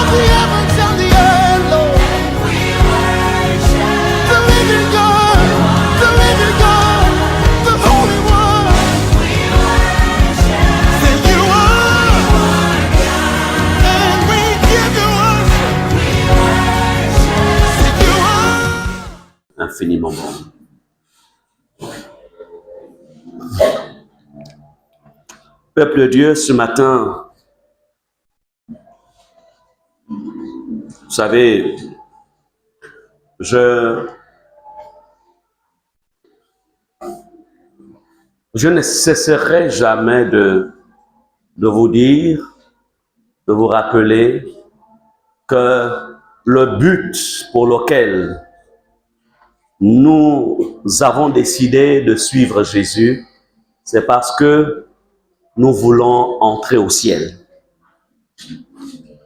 of the heavens and the earth, Lord. The living God, the Holy One. Say you are, and we give you worship. Say you are. Infiniment bon. Peuple de Dieu, ce matin, vous savez, je ne cesserai jamais de vous dire, de vous rappeler que le but pour lequel nous avons décidé de suivre Jésus, c'est parce que nous voulons entrer au ciel.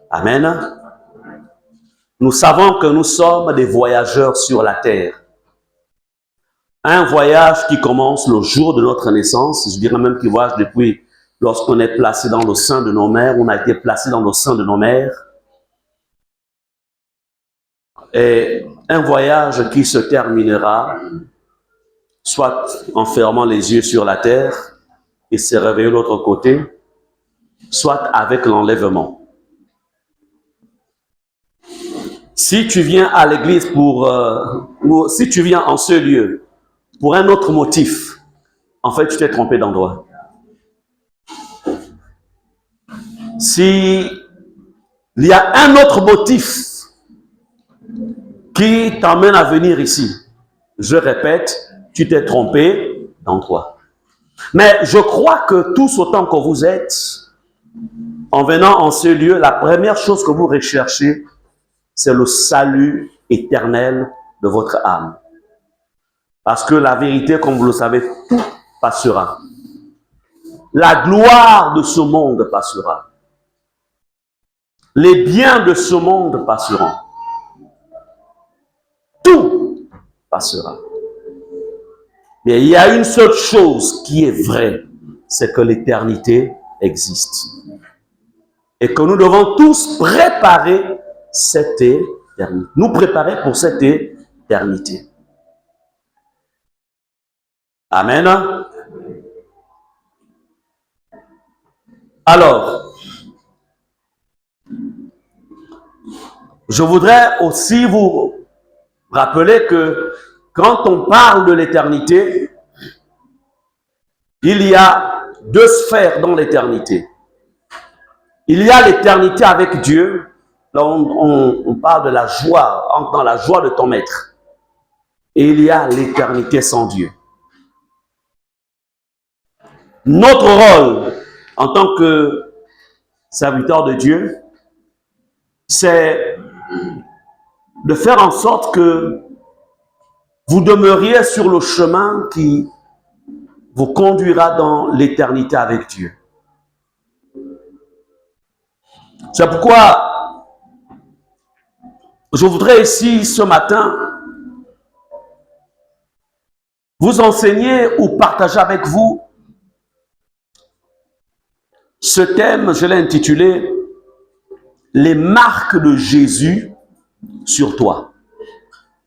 Amen. Nous savons que nous sommes des voyageurs sur la terre. Un voyage qui commence le jour de notre naissance, je dirais même qu'il voyage depuis lorsqu'on est placé dans le sein de nos mères, on a été placé dans le sein de nos mères. Et un voyage qui se terminera, soit en fermant les yeux sur la terre et se réveiller de l'autre côté, soit avec l'enlèvement. Si tu viens à l'église ou si tu viens en ce lieu pour un autre motif, en fait, tu t'es trompé d'endroit. Si il y a un autre motif qui t'amène à venir ici, je répète, tu t'es trompé d'endroit. Mais je crois que tous autant que vous êtes, en venant en ce lieu, la première chose que vous recherchez, c'est le salut éternel de votre âme. Parce que la vérité, comme vous le savez, tout passera. La gloire de ce monde passera. Les biens de ce monde passeront. Tout passera. Mais il y a une seule chose qui est vraie, c'est que l'éternité existe. Et que nous devons tous préparer cette éternité. Nous préparer pour cette éternité. Amen. Alors, je voudrais aussi vous rappeler que quand on parle de l'éternité, il y a deux sphères dans l'éternité. Il y a l'éternité avec Dieu. Là, on parle de la joie, dans la joie de ton maître. Et il y a l'éternité sans Dieu. Notre rôle en tant que serviteur de Dieu, c'est de faire en sorte que vous demeuriez sur le chemin qui vous conduira dans l'éternité avec Dieu. C'est pourquoi je voudrais ici, ce matin, vous enseigner ou partager avec vous ce thème, je l'ai intitulé « Les marques de Jésus sur toi ».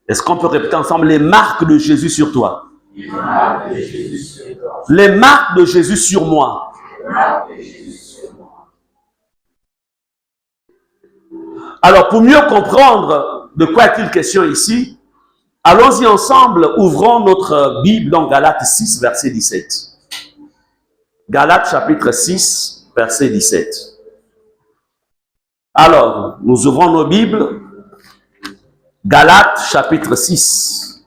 Est-ce qu'on peut répéter ensemble les marques de Jésus sur toi? Les marques de Jésus sur toi. Les marques de Jésus sur moi. Les marques de Jésus sur moi. Alors, pour mieux comprendre de quoi est-il question ici, allons-y ensemble, ouvrons notre Bible dans Galates 6, verset 17. Galates chapitre 6, verset 17. Alors, nous ouvrons nos Bibles. Galates chapitre 6,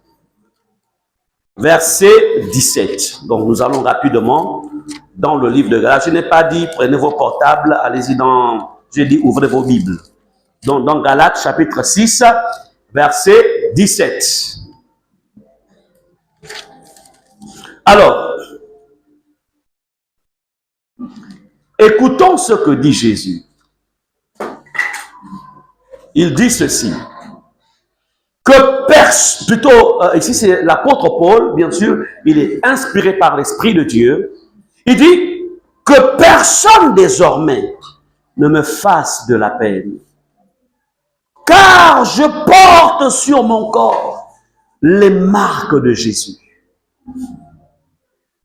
verset 17. Donc nous allons rapidement dans le livre de Galates. Je n'ai pas dit prenez vos portables, allez-y dans... J'ai dit ouvrez vos Bibles. Donc dans Galates chapitre 6, verset 17. Alors, écoutons ce que dit Jésus. Il dit ceci. Ici c'est l'apôtre Paul, bien sûr, il est inspiré par l'Esprit de Dieu. Il dit que personne désormais ne me fasse de la peine. Car je porte sur mon corps les marques de Jésus.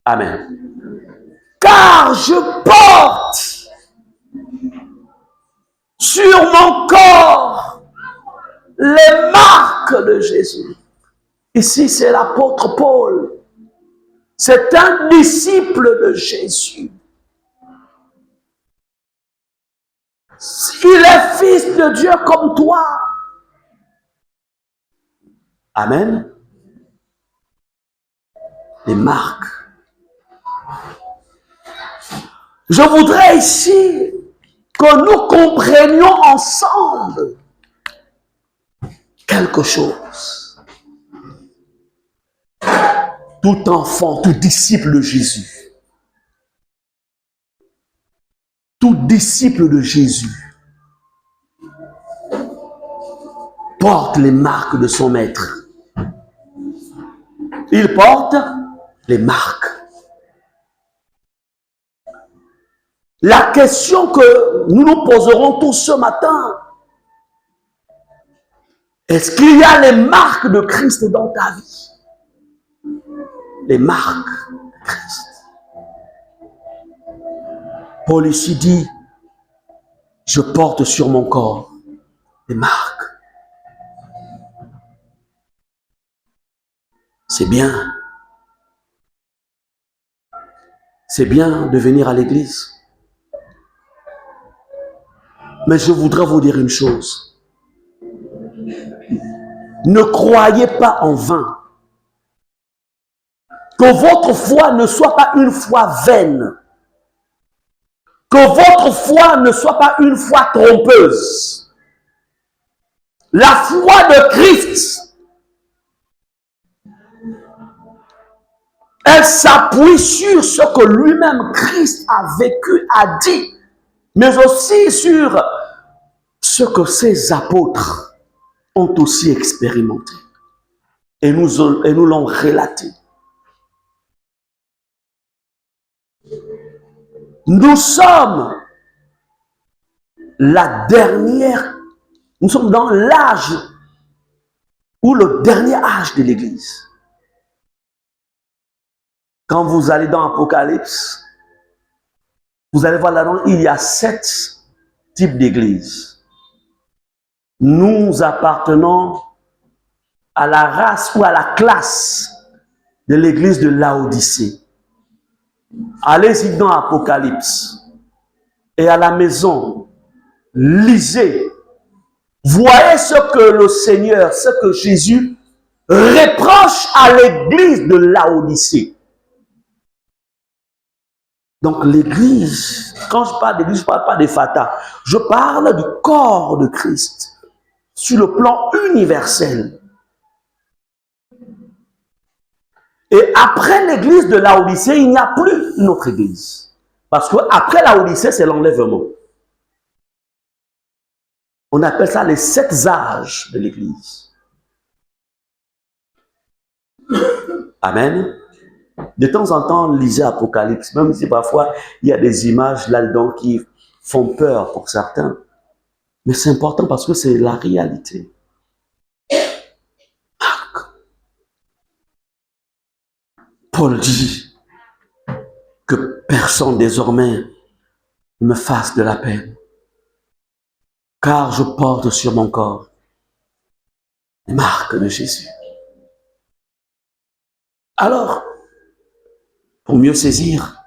Amen. Car je porte sur mon corps les marques de Jésus. Ici, c'est l'apôtre Paul. C'est un disciple de Jésus. Il est fils de Dieu comme toi. Amen. Les marques. Je voudrais ici que nous comprenions ensemble quelque chose. Tout enfant, tout disciple de Jésus, tout disciple de Jésus porte les marques de son maître. Il porte les marques. La question que nous nous poserons tous ce matin, est-ce qu'il y a les marques de Christ dans ta vie? Les marques de Christ. Paul ici dit, je porte sur mon corps les marques. C'est bien. C'est bien de venir à l'église. Mais je voudrais vous dire une chose. Ne croyez pas en vain que votre foi ne soit pas une foi vaine. Que votre foi ne soit pas une foi trompeuse. La foi de Christ, elle s'appuie sur ce que lui-même Christ a vécu, a dit, mais aussi sur ce que ses apôtres ont aussi expérimenté et nous l'ont relaté. Nous sommes nous sommes dans l'âge ou le dernier âge de l'Église. Quand vous allez dans Apocalypse, vous allez voir là-dedans, il y a 7 types d'églises. Nous appartenons à la race ou à la classe de l'église de Laodicée. Allez-y dans Apocalypse et à la maison, lisez. Voyez ce que le Seigneur, ce que Jésus reproche à l'église de Laodicée. Donc l'église, quand je parle d'église, je ne parle pas des fatas. Je parle du corps de Christ sur le plan universel. Et après l'église de Laodicée, il n'y a plus une autre église. Parce qu'après Laodicée, c'est l'enlèvement. On appelle ça les 7 âges de l'église. Amen. De temps en temps, lisez Apocalypse, même si parfois il y a des images là-dedans qui font peur pour certains. Mais c'est important parce que c'est la réalité. Paul dit que personne désormais ne me fasse de la peine, car je porte sur mon corps les marques de Jésus. Alors, pour mieux saisir,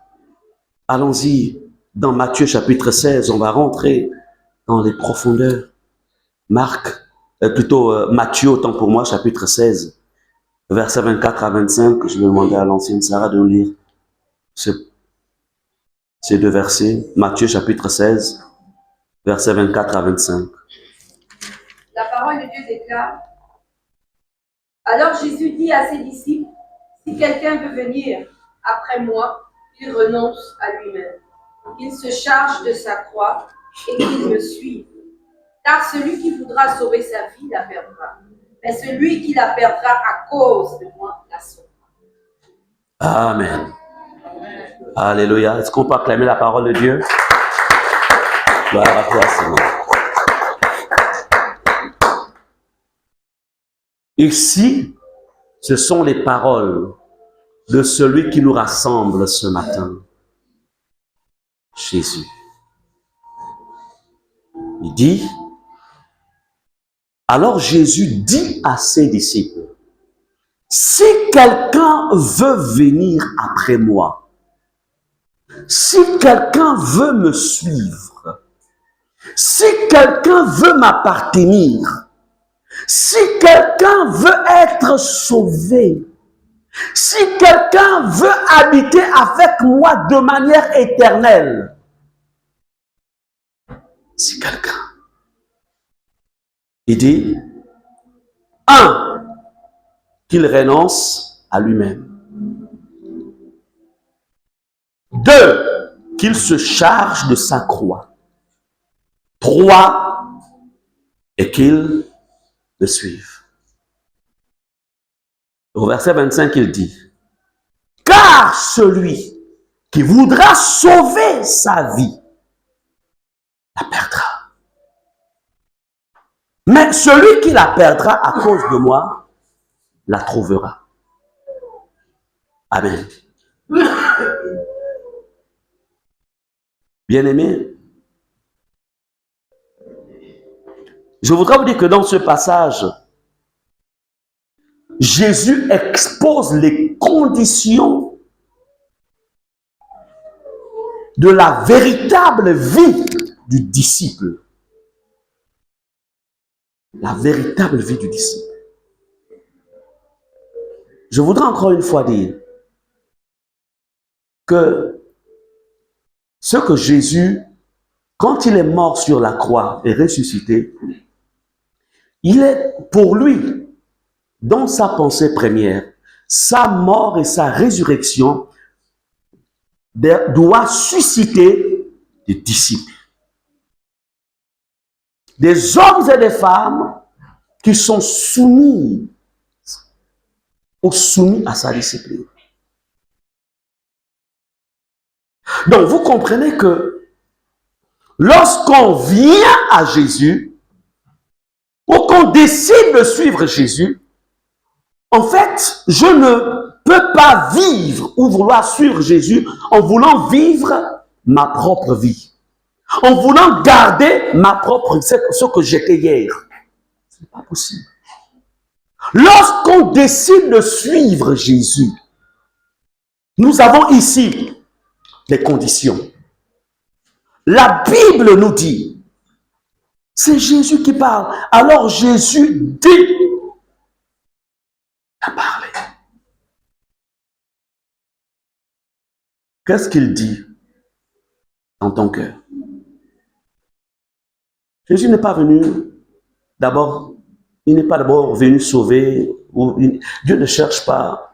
allons-y dans Matthieu chapitre 16, on va rentrer dans les profondeurs. Matthieu, autant pour moi, chapitre 16, versets 24 à 25, je vais demander à l'ancienne Sarah de nous lire ces 2 versets. Matthieu chapitre 16, versets 24 à 25. La parole de Dieu déclare. Alors Jésus dit à ses disciples, si quelqu'un veut venir après moi, qu'il renonce à lui-même, qu'il se charge de sa croix et qu'il me suive. Car celui qui voudra sauver sa vie la perdra, mais celui qui la perdra à cause de moi la sauvera. Amen. Alléluia. Est-ce qu'on peut acclamer la parole de Dieu? Gloire à toi, Seigneur. Ici, ce sont les paroles de celui qui nous rassemble ce matin. Jésus. Il dit, alors Jésus dit à ses disciples, si quelqu'un veut venir après moi, si quelqu'un veut me suivre, si quelqu'un veut m'appartenir, si quelqu'un veut être sauvé, si quelqu'un veut habiter avec moi de manière éternelle, si quelqu'un, il dit, un, qu'il renonce à lui-même. Deux, qu'il se charge de sa croix. Trois, et qu'il le suive. Au verset 25, il dit, car celui qui voudra sauver sa vie la perdra. Mais celui qui la perdra à cause de moi la trouvera. Amen. Bien-aimés, je voudrais vous dire que dans ce passage, Jésus expose les conditions de la véritable vie du disciple. La véritable vie du disciple. Je voudrais encore une fois dire que ce que Jésus, quand il est mort sur la croix et ressuscité, il est pour lui, dans sa pensée première, sa mort et sa résurrection doit susciter des disciples. Des hommes et des femmes qui sont soumis ou soumis à sa discipline. Donc, vous comprenez que lorsqu'on vient à Jésus, ou qu'on décide de suivre Jésus, en fait, je ne peux pas vivre ou vouloir suivre Jésus en voulant vivre ma propre vie, en voulant garder ma propre, ce que j'étais hier. Ce n'est pas possible. Lorsqu'on décide de suivre Jésus, nous avons ici les conditions. La Bible nous dit, c'est Jésus qui parle. Alors Jésus dit, il a parlé. Qu'est-ce qu'il dit dans ton cœur? Jésus n'est pas venu d'abord, il n'est pas d'abord venu sauver. Dieu ne cherche pas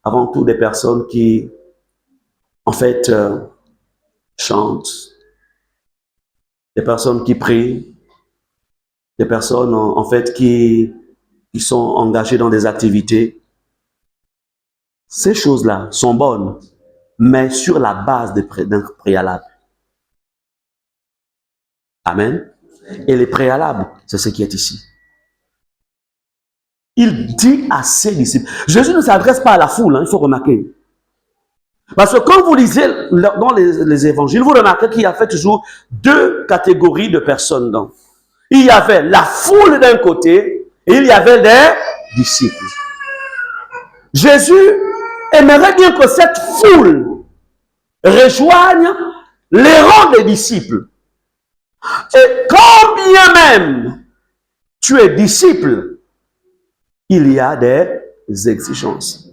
avant tout des personnes qui, en fait, chantent, des personnes qui prient, des personnes, en fait, qui sont engagées dans des activités. Ces choses-là sont bonnes, mais sur la base d'un préalable. Amen. Et les préalables, c'est ce qui est ici. Il dit à ses disciples. Jésus ne s'adresse pas à la foule, il faut remarquer. Parce que quand vous lisez dans les évangiles, vous remarquez qu'il y a fait toujours deux catégories de personnes. Il y avait la foule d'un côté et il y avait les disciples. Jésus aimerait bien que cette foule rejoigne les rangs des disciples. Et quand bien même tu es disciple, il y a des exigences.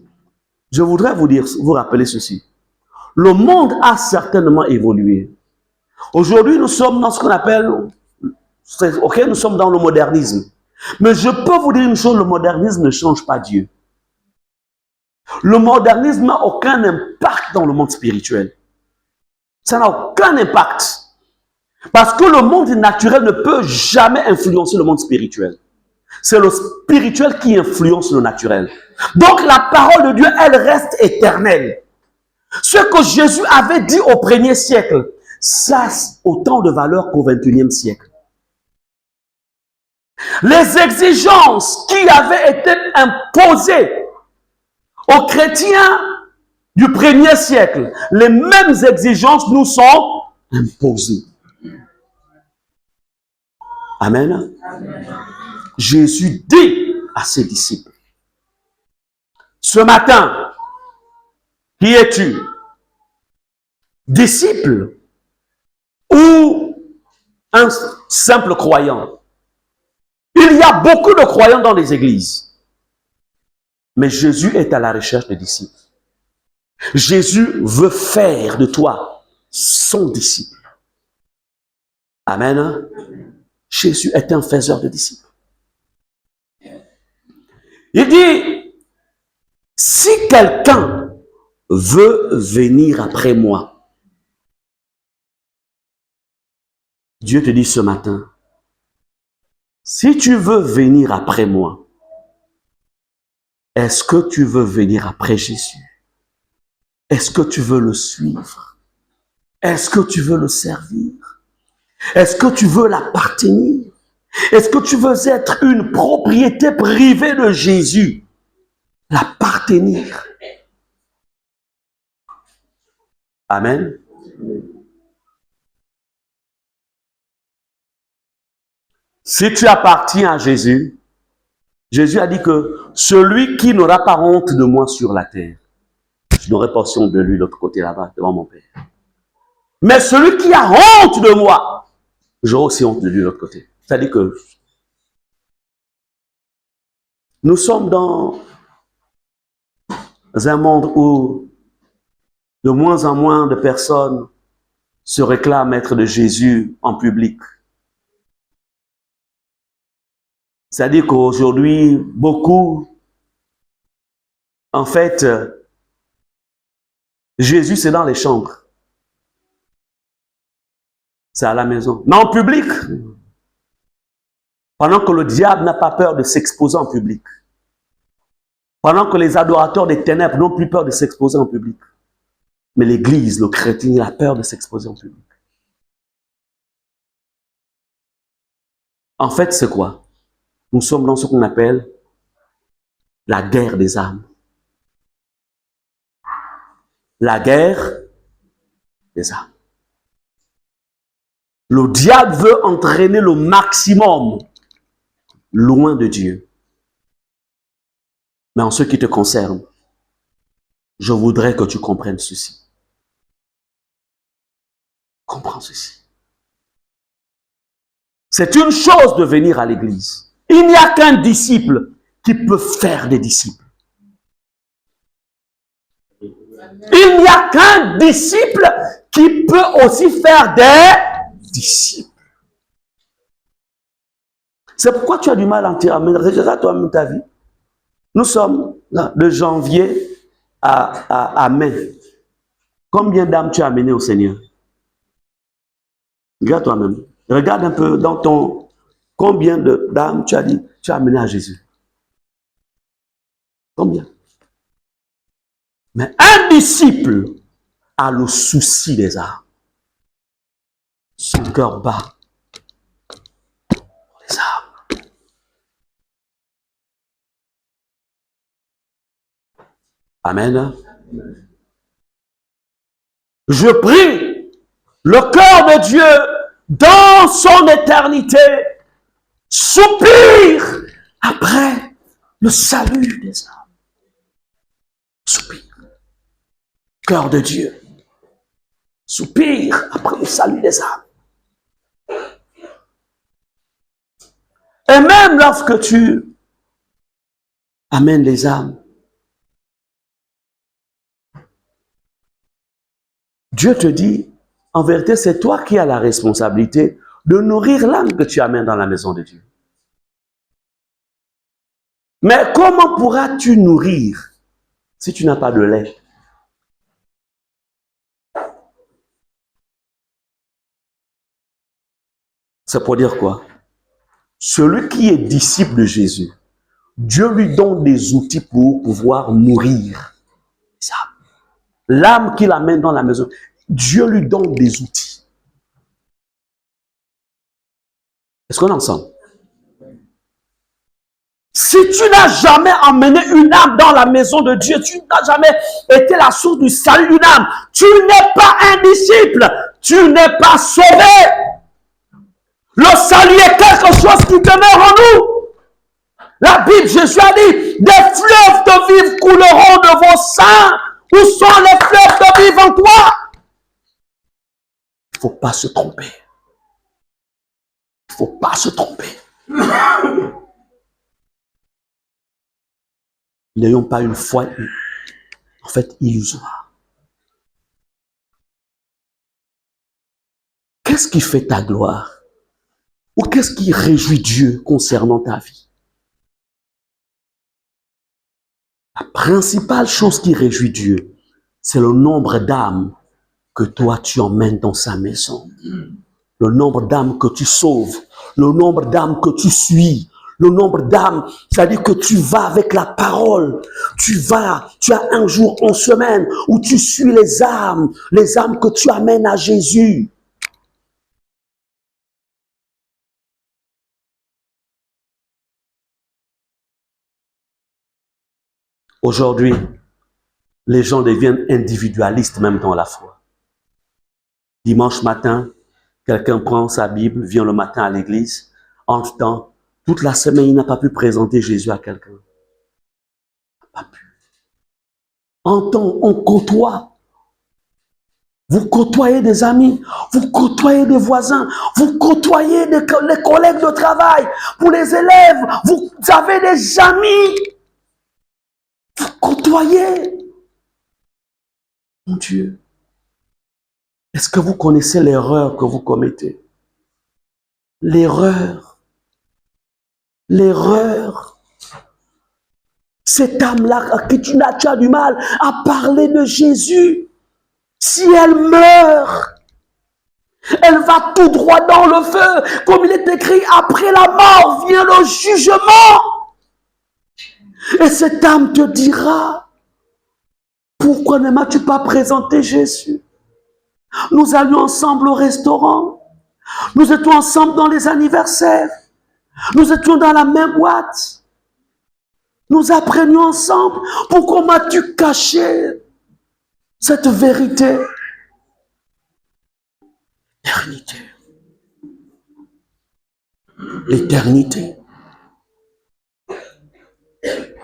Je voudrais vous rappeler ceci. Le monde a certainement évolué. Aujourd'hui, nous sommes dans ce qu'on appelle, ok, nous sommes dans le modernisme. Mais je peux vous dire une chose, le modernisme ne change pas Dieu. Le modernisme n'a aucun impact dans le monde spirituel. Ça n'a aucun impact. Parce que le monde naturel ne peut jamais influencer le monde spirituel. C'est le spirituel qui influence le naturel. Donc la parole de Dieu, elle reste éternelle. Ce que Jésus avait dit au 1er siècle, ça a autant de valeur qu'au 21e siècle. Les exigences qui avaient été imposées aux chrétiens du premier siècle, les mêmes exigences nous sont imposées. Amen. Jésus dit à ses disciples, ce matin, qui es-tu? Disciple ou un simple croyant? Il y a beaucoup de croyants dans les églises. Mais Jésus est à la recherche des disciples. Jésus veut faire de toi son disciple. Amen. Jésus est un faiseur de disciples. Il dit, si quelqu'un veut venir après moi, Dieu te dit ce matin, si tu veux venir après moi, est-ce que tu veux venir après Jésus? Est-ce que tu veux le suivre? Est-ce que tu veux le servir? Est-ce que tu veux l'appartenir? Est-ce que tu veux être une propriété privée de Jésus? L'appartenir. Amen. Si tu appartiens à Jésus, Jésus a dit que celui qui n'aura pas honte de moi sur la terre, je n'aurai pas honte de lui de l'autre côté là-bas, devant mon Père. Mais celui qui a honte de moi, j'aurai aussi honte de lui de l'autre côté. C'est-à-dire que nous sommes dans un monde où de moins en moins de personnes se réclament être de Jésus en public. C'est-à-dire qu'aujourd'hui, beaucoup, en fait, Jésus, c'est dans les chambres. C'est à la maison. Mais en public, pendant que le diable n'a pas peur de s'exposer en public, pendant que les adorateurs des ténèbres n'ont plus peur de s'exposer en public, mais l'Église, le chrétien, il a peur de s'exposer en public. En fait, c'est quoi? Nous sommes dans ce qu'on appelle la guerre des âmes. La guerre des âmes. Le diable veut entraîner le maximum loin de Dieu. Mais en ce qui te concerne, je voudrais que tu comprennes ceci. Comprends ceci. C'est une chose de venir à l'église. Il n'y a qu'un disciple qui peut faire des disciples. Il n'y a qu'un disciple qui peut aussi faire des disciples. C'est pourquoi tu as du mal à en tirer. Regarde toi-même ta vie. Nous sommes là, de janvier à mai. Combien d'âmes tu as amenées au Seigneur? Regarde toi-même. Regarde un peu dans ton... Combien d'âmes tu as dit, tu as amené à Jésus? Combien? Mais un disciple a le souci des âmes. Son cœur bat pour les âmes. Amen. Je prie le cœur de Dieu dans son éternité soupire après le salut des âmes. Soupire. Cœur de Dieu. Soupire après le salut des âmes. Et même lorsque tu amènes les âmes, Dieu te dit, en vérité, c'est toi qui as la responsabilité de nourrir l'âme que tu amènes dans la maison de Dieu. Mais comment pourras-tu nourrir si tu n'as pas de lait? C'est pour dire quoi? Celui qui est disciple de Jésus, Dieu lui donne des outils pour pouvoir nourrir ça. L'âme qu'il amène dans la maison, Dieu lui donne des outils. Est-ce qu'on est ensemble? Si tu n'as jamais emmené une âme dans la maison de Dieu, tu n'as jamais été la source du salut d'une âme, tu n'es pas un disciple, tu n'es pas sauvé. Le salut est quelque chose qui demeure en nous. La Bible, Jésus a dit, des fleuves de vie couleront de vos seins. Où sont les fleuves de vie en toi? Il ne faut pas se tromper. Il ne faut pas se tromper. N'ayons pas une foi, en fait, illusoire. Qu'est-ce qui fait ta gloire? Ou qu'est-ce qui réjouit Dieu concernant ta vie? La principale chose qui réjouit Dieu, c'est le nombre d'âmes que toi tu emmènes dans sa maison. Le nombre d'âmes que tu sauves, le nombre d'âmes que tu suis, le nombre d'âmes, c'est-à-dire que tu vas avec la parole. Tu as un jour en semaine où tu suis les âmes que tu amènes à Jésus. Aujourd'hui, les gens deviennent individualistes même dans la foi. Dimanche matin, quelqu'un prend sa Bible, vient le matin à l'église. En temps, toute la semaine, il n'a pas pu présenter Jésus à quelqu'un. Pas pu. En temps, on côtoie. Vous côtoyez des amis, vous côtoyez des voisins, vous côtoyez les collègues de travail. Pour les élèves, vous avez des amis. Vous côtoyez. Mon Dieu, est-ce que vous connaissez l'erreur que vous commettez? L'erreur. L'erreur. Cette âme-là à qui tu as du mal à parler de Jésus, si elle meurt, elle va tout droit dans le feu. Comme il est écrit, après la mort vient le jugement. Et cette âme te dira, pourquoi ne m'as-tu pas présenté Jésus? Nous allions ensemble au restaurant. Nous étions ensemble dans les anniversaires. Nous étions dans la même boîte. Nous apprenions ensemble. Pourquoi m'as-tu caché cette vérité? L'éternité. L'éternité.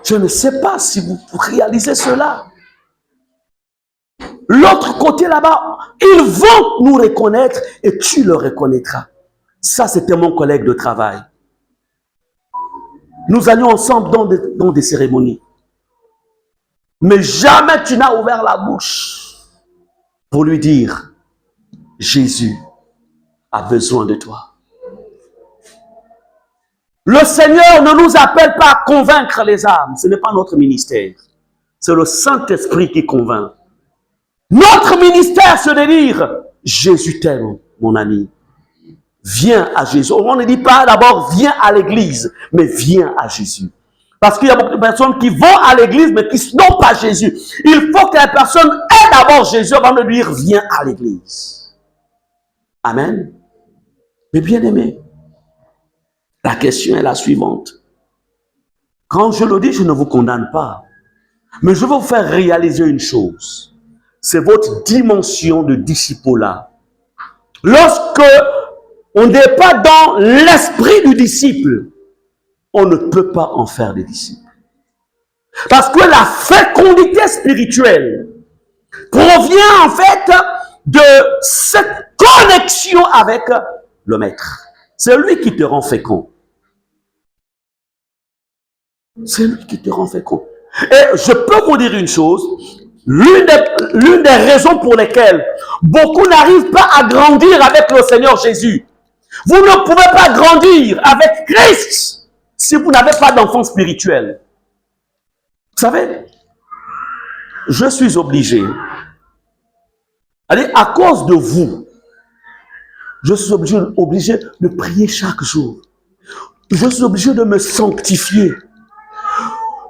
Je ne sais pas si vous réalisez cela. L'autre côté là-bas, ils vont nous reconnaître et tu le reconnaîtras. Ça, c'était mon collègue de travail. Nous allions ensemble dans des cérémonies. Mais jamais tu n'as ouvert la bouche pour lui dire, Jésus a besoin de toi. Le Seigneur ne nous appelle pas à convaincre les âmes. Ce n'est pas notre ministère. C'est le Saint-Esprit qui convainc. Notre ministère, c'est de dire, Jésus t'aime, mon ami. Viens à Jésus. On ne dit pas d'abord, viens à l'église, mais viens à Jésus. Parce qu'il y a beaucoup de personnes qui vont à l'église, mais qui n'ont pas Jésus. Il faut que la personne ait d'abord Jésus avant de lui dire, viens à l'église. Amen. Mais bien aimé, la question est la suivante. Quand je le dis, je ne vous condamne pas. Mais je veux vous faire réaliser une chose. C'est votre dimension de disciple-là. Lorsque on n'est pas dans l'esprit du disciple, on ne peut pas en faire des disciples. Parce que la fécondité spirituelle provient en fait de cette connexion avec le Maître. C'est lui qui te rend fécond. C'est lui qui te rend fécond. Et je peux vous dire une chose, l'une des raisons pour lesquelles beaucoup n'arrivent pas à grandir avec le Seigneur Jésus. Vous ne pouvez pas grandir avec Christ si vous n'avez pas d'enfant spirituel. Vous savez, je suis obligé, allez, à cause de vous, je suis obligé de prier chaque jour. Je suis obligé de me sanctifier.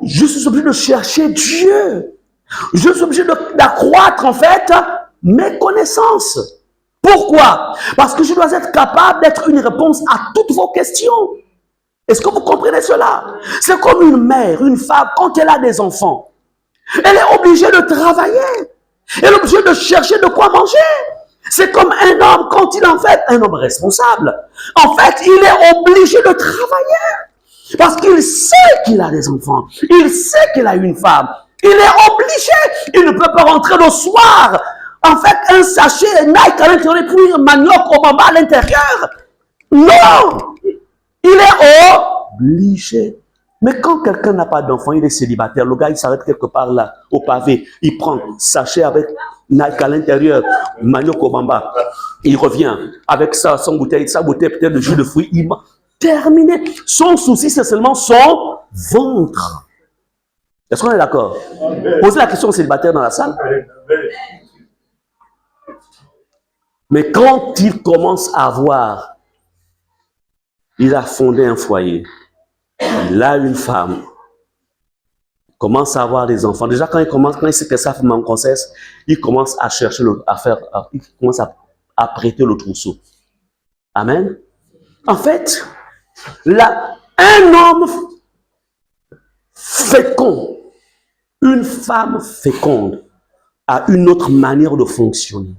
Je suis obligé de chercher Dieu. Je suis obligé d'accroître en fait mes connaissances. Pourquoi? Parce que je dois être capable d'être une réponse à toutes vos questions. Est-ce que vous comprenez cela? C'est comme une mère, une femme, quand elle a des enfants, elle est obligée de travailler. Elle est obligée de chercher de quoi manger. C'est comme un homme, quand il est en fait un homme responsable. En fait, il est obligé de travailler. Parce qu'il sait qu'il a des enfants. Il sait qu'il a une femme. Il est obligé. Il ne peut pas rentrer le soir. En fait, un sachet Nike à l'intérieur et puis un manioc au bamba à l'intérieur. Non! Il est obligé. Mais quand quelqu'un n'a pas d'enfant, il est célibataire, le gars il s'arrête quelque part là, au pavé, il prend sachet avec Nike à l'intérieur, manioc au bamba, il revient avec sa bouteille peut-être de jus de fruits, il m'a terminé. Son souci, c'est seulement son ventre. Est-ce qu'on est d'accord? Posez la question aux célibataires dans la salle. Mais quand il commence à voir, il a fondé un foyer, il a une femme, il commence à avoir des enfants. Déjà, quand il sait que sa femme en grossesse, il commence à chercher, il commence à prêter le trousseau. Amen. En fait, un homme fécond, une femme féconde a une autre manière de fonctionner.